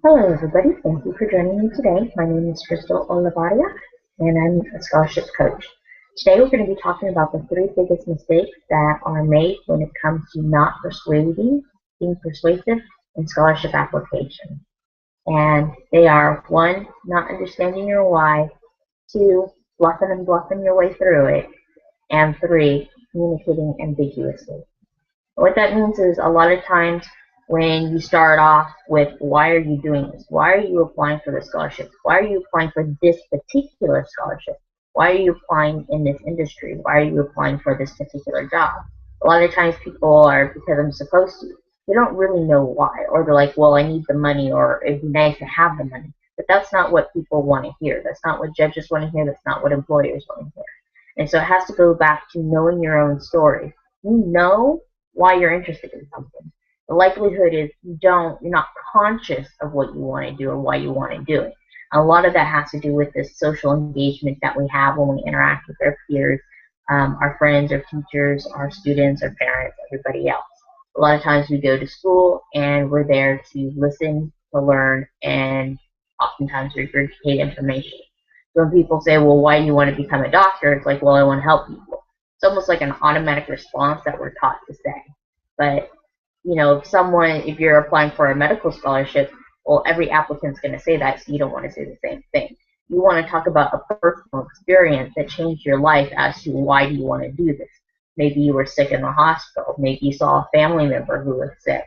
Hello everybody, thank you for joining me today. My name is Crystal Olivaria and I'm a scholarship coach. Today we're going to be talking about the three biggest mistakes that are made when it comes to not persuading, being persuasive in scholarship application. And they are: one, not understanding your why; two, bluffing your way through it; and three, communicating ambiguously. What that means is a lot of times when you start off with, why are you doing this? Why are you applying for this scholarship? Why are you applying for this particular scholarship? Why are you applying in this industry? Why are you applying for this particular job? A lot of times people are, because I'm supposed to. They don't really know why. Or they're like, well, I need the money, or it'd be nice to have the money. But that's not what people want to hear. That's not what judges want to hear. That's not what employers want to hear. And so it has to go back to knowing your own story. You know why you're interested in something. The likelihood is you're not conscious of what you want to do or why you want to do it. And a lot of that has to do with this social engagement that we have when we interact with our peers, our friends, our teachers, our students, our parents, everybody else. A lot of times we go to school and we're there to listen, to learn, and oftentimes regurgitate information. So when people say, well, why do you want to become a doctor? It's like, well, I want to help people. It's almost like an automatic response that we're taught to say. But, if you're applying for a medical scholarship, well, every applicant's going to say that, so you don't want to say the same thing. You want to talk about a personal experience that changed your life as to why do you want to do this. Maybe you were sick in the hospital. Maybe you saw a family member who was sick.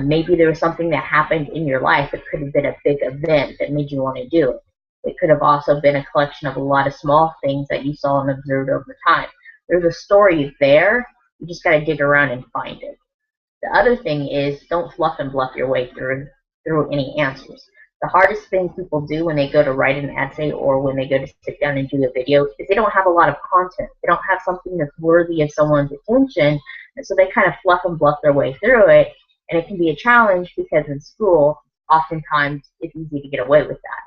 Maybe there was something that happened in your life that could have been a big event that made you want to do it. It could have also been a collection of a lot of small things that you saw and observed over time. There's a story there. You just got to dig around and find it. The other thing is, don't fluff and bluff your way through any answers. The hardest thing people do when they go to write an essay or when they go to sit down and do a video is they don't have a lot of content. They don't have something that's worthy of someone's attention, and so they kind of fluff and bluff their way through it, and it can be a challenge because in school, oftentimes it's easy to get away with that.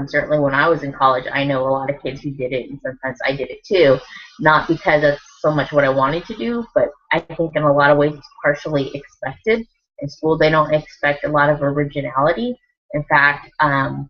Certainly when I was in college, I know a lot of kids who did it, and sometimes I did it too, not because that's so much what I wanted to do, but I think in a lot of ways it's partially expected. In school, they don't expect a lot of originality. In fact, I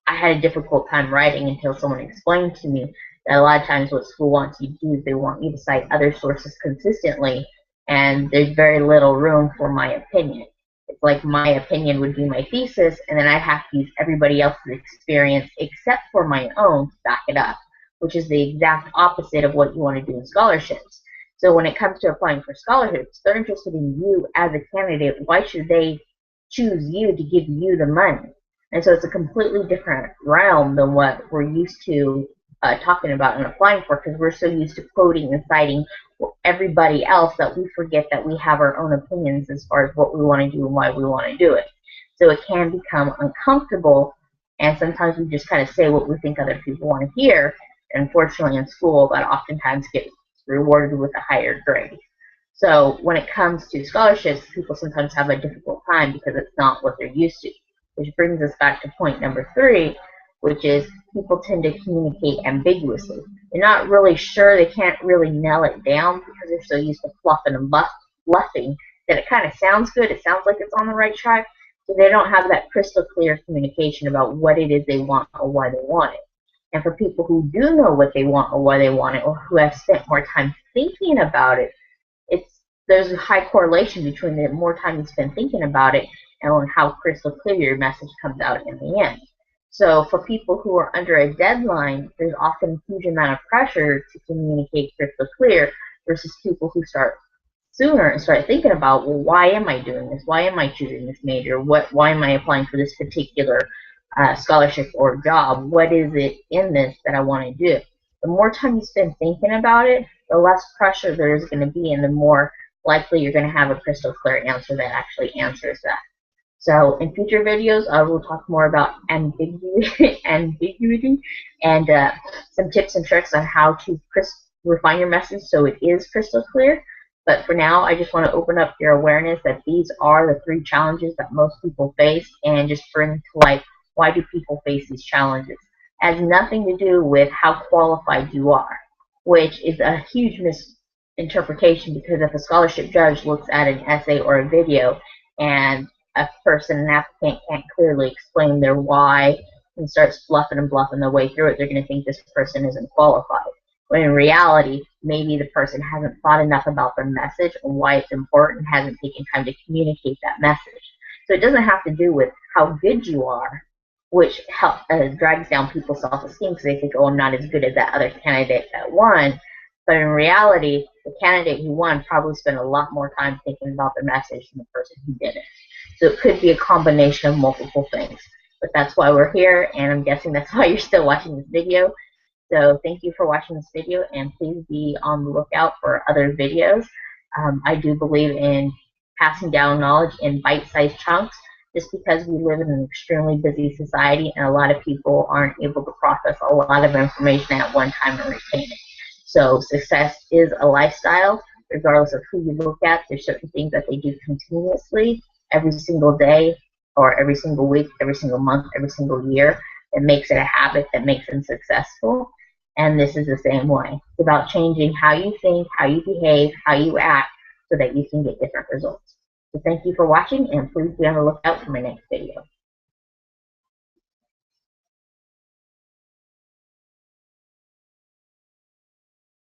had a difficult time writing until someone explained to me that a lot of times what school wants you to do is they want you to cite other sources consistently, and there's very little room for my opinion. It's like my opinion would be my thesis, and then I have to use everybody else's experience except for my own to back it up, which is the exact opposite of what you want to do in scholarships. So when it comes to applying for scholarships, they're interested in you as a candidate. Why should they choose you to give you the money? And so it's a completely different realm than what we're used to talking about and applying for, because we're so used to quoting and citing everybody else that we forget that we have our own opinions as far as what we want to do and why we want to do it. So it can become uncomfortable, and sometimes we just kind of say what we think other people want to hear. And unfortunately in school, that oftentimes gets rewarded with a higher grade. So when it comes to scholarships, people sometimes have a difficult time because it's not what they're used to. Which brings us back to point number 3, which is people tend to communicate ambiguously. They're not really sure, they can't really nail it down because they're so used to fluffing and bluffing that it kind of sounds good, it sounds like it's on the right track, so they don't have that crystal clear communication about what it is they want or why they want it. And for people who do know what they want or why they want it, or who have spent more time thinking about it, there's a high correlation between the more time you spend thinking about it and how crystal clear your message comes out in the end. So for people who are under a deadline, there's often a huge amount of pressure to communicate crystal clear versus people who start sooner and start thinking about, well, why am I doing this? Why am I choosing this major? Why am I applying for this particular scholarship or job? What is it in this that I want to do? The more time you spend thinking about it, the less pressure there is going to be, and the more likely you're going to have a crystal clear answer that actually answers that. So in future videos, I will talk more about ambiguity and some tips and tricks on how to refine your message so it is crystal clear. But for now, I just want to open up your awareness that these are the 3 challenges that most people face, and just bring to light, why do people face these challenges? It has nothing to do with how qualified you are, which is a huge misinterpretation, because if a scholarship judge looks at an essay or a video and a person, an applicant, can't clearly explain their why and starts bluffing and bluffing their way through it, they're going to think this person isn't qualified. When in reality, maybe the person hasn't thought enough about their message and why it's important, hasn't taken time to communicate that message. So it doesn't have to do with how good you are, which drags down people's self-esteem because they think, oh, I'm not as good as that other candidate that won. But in reality, the candidate who won probably spent a lot more time thinking about the message than the person who didn't. So it could be a combination of multiple things. But that's why we're here, and I'm guessing that's why you're still watching this video. So thank you for watching this video, and please be on the lookout for other videos. I do believe in passing down knowledge in bite-sized chunks, just because we live in an extremely busy society and a lot of people aren't able to process a lot of information at one time and retain it. So success is a lifestyle, regardless of who you look at. There's certain things that they do continuously every single day or every single week, every single month, every single year that makes it a habit that makes them successful. And this is the same way. It's about changing how you think, how you behave, how you act, so that you can get different results. So thank you for watching, and please be on the lookout for my next video.